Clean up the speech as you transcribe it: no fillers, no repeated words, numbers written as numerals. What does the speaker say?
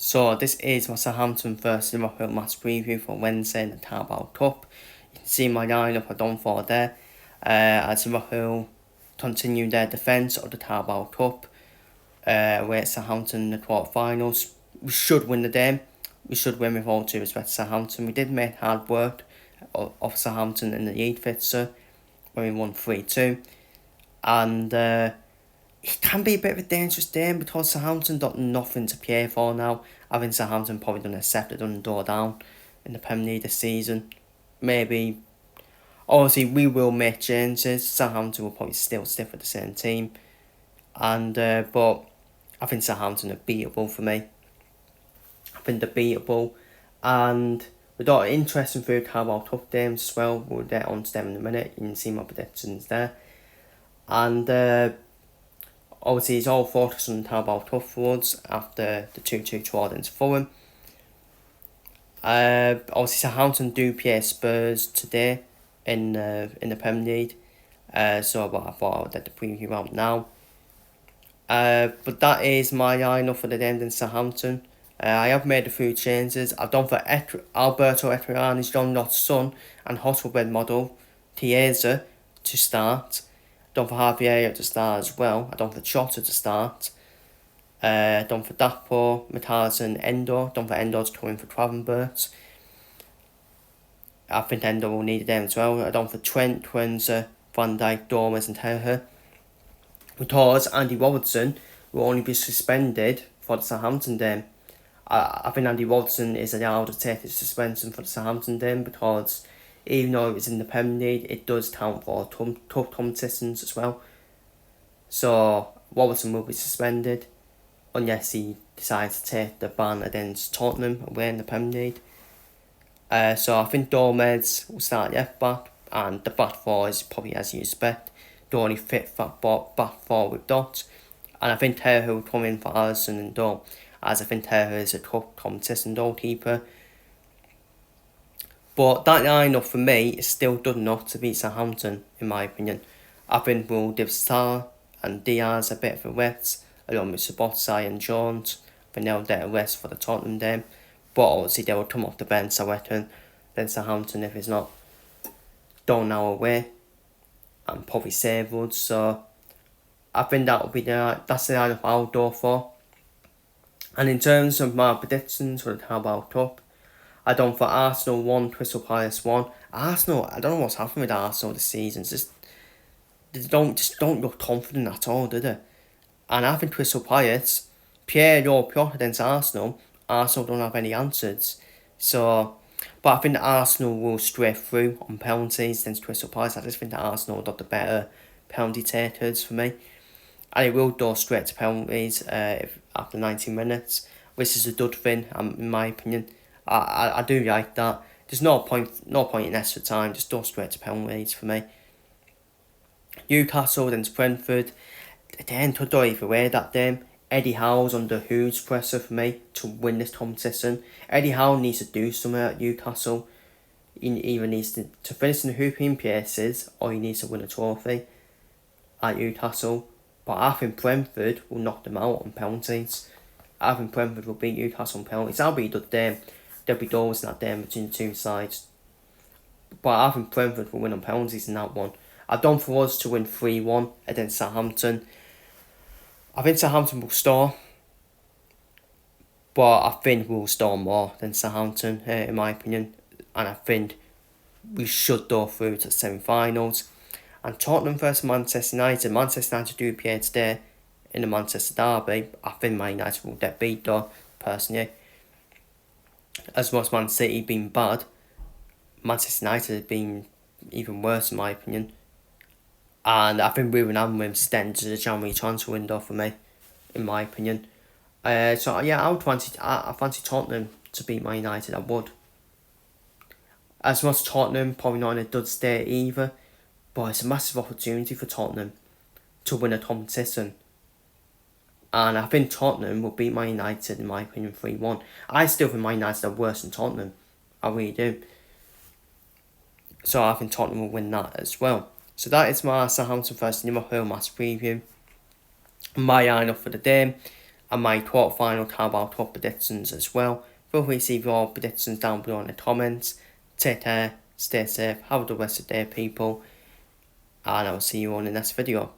So this is my Southampton vs Liverpool match preview for Wednesday in the Carabao Cup. You can see my lineup I've done for there. As Liverpool continue their defence of the Carabao Cup, where Southampton in the quarter-finals. We should win the game. We should win with all due respect to Southampton. We did make hard work of Southampton in the league fixture when we won 3-2. And it can be a bit of a dangerous game because Southampton got nothing to play for now. I think Southampton probably done accepted on the door down in the Premier League this season. Maybe, obviously, we will make changes. Southampton will probably still stick with the same team, and but I think Southampton are beatable for me. I think they're beatable, and we've got interesting through Carabao Cup games as well. We'll get on to them in a minute. You can see my predictions there, and. Obviously, it's all focused on Carabao Cup forwards after the 2-2 draw against Fulham. Obviously, Southampton do play Spurs today in the Premier League. So I thought I would let the preview out now. But that is my lineup for the game against Southampton. I have made a few changes. I've done for Alberto Etriani's John Lott's son and Hottelbed model, Chiesa, to start. Done for Javier to start as well. I done for Chota to start. Done for Dapo, Matthias Endo. Done for Endo to come in for Travenbert. I think Endo will need them as well. I done for Trent, Windsor, Van Dijk, Dormes and Terher. Because Andy Robertson will only be suspended for the Southampton game. I think Andy Robertson is allowed to take his suspension for the Southampton game because even though it's in the Premier League, it does count for tough competitions as well. So Robertson will be suspended unless he decides to take the ban against Tottenham away in the Premier League. So I think Dormes will start left back, and the back four is probably as you expect. The only fit back four with Dot. And I think Terher will come in for Alisson and Dom, as I think Terher is a tough competition goalkeeper. But that lineup for me is still good enough to beat Southampton, in my opinion. I think we'll give Sarr and Diaz a bit of a rest, along with Szoboszlai and Jones. I think they'll get a rest for the Tottenham game. But obviously they will come off the bench, I reckon, then Southampton if it's not done now away. And probably Savewood, so I think that's the lineup I'll go for. And in terms of my predictions for the Carabao Cup, I done for Arsenal 1, Crystal Palace 1. Arsenal, I don't know what's happened with Arsenal this season. They don't look confident at all, do they? And I think Crystal Palace, Pierre Laporte against Arsenal don't have any answers. So, but I think Arsenal will stray through on penalties against Crystal Palace. I just think that Arsenal got the better penalty takers for me. And it will go straight to penalties after 90 minutes, which is a good thing, in my opinion. I do like that. There's no point in extra time. Just go straight to penalties for me. Newcastle against Brentford. Again, could go either way that game. Eddie Howe's under huge pressure for me to win this competition. Eddie Howe needs to do something at Newcastle. He either needs to finish in the hooping places or he needs to win a trophy at Newcastle. But I think Brentford will knock them out on penalties. I think Brentford will beat Newcastle on penalties. That'll be a good game. There'll be goals in that game between the two sides. But I think Brentford will win on penalties in that one. I've done for us to win 3-1 against Southampton. I think Southampton will score. But I think we'll score more than Southampton, in my opinion. And I think we should go through to the semi-finals. And Tottenham versus Manchester United. Manchester United do play today in the Manchester derby. I think Man United will get beat though, personally. As much as Man City been bad, Manchester United have been even worse in my opinion. And I think Ruben Amorim's stepped into the January transfer window for me, in my opinion. So yeah, I fancy Tottenham to beat Man United. I would. As much as Tottenham probably not in a good state either, but it's a massive opportunity for Tottenham to win a competition. And I think Tottenham will beat Man United, in my opinion, 3-1. I still think Man United are worse than Tottenham. I really do. So I think Tottenham will win that as well. So that is my Southampton vs Liverpool match preview. My lineup for the game. and my quarter-final Carabao Cup predictions as well. Feel free to leave your predictions down below in the comments. Take care, stay safe, have a good rest of the day, people, and I will see you on the next video.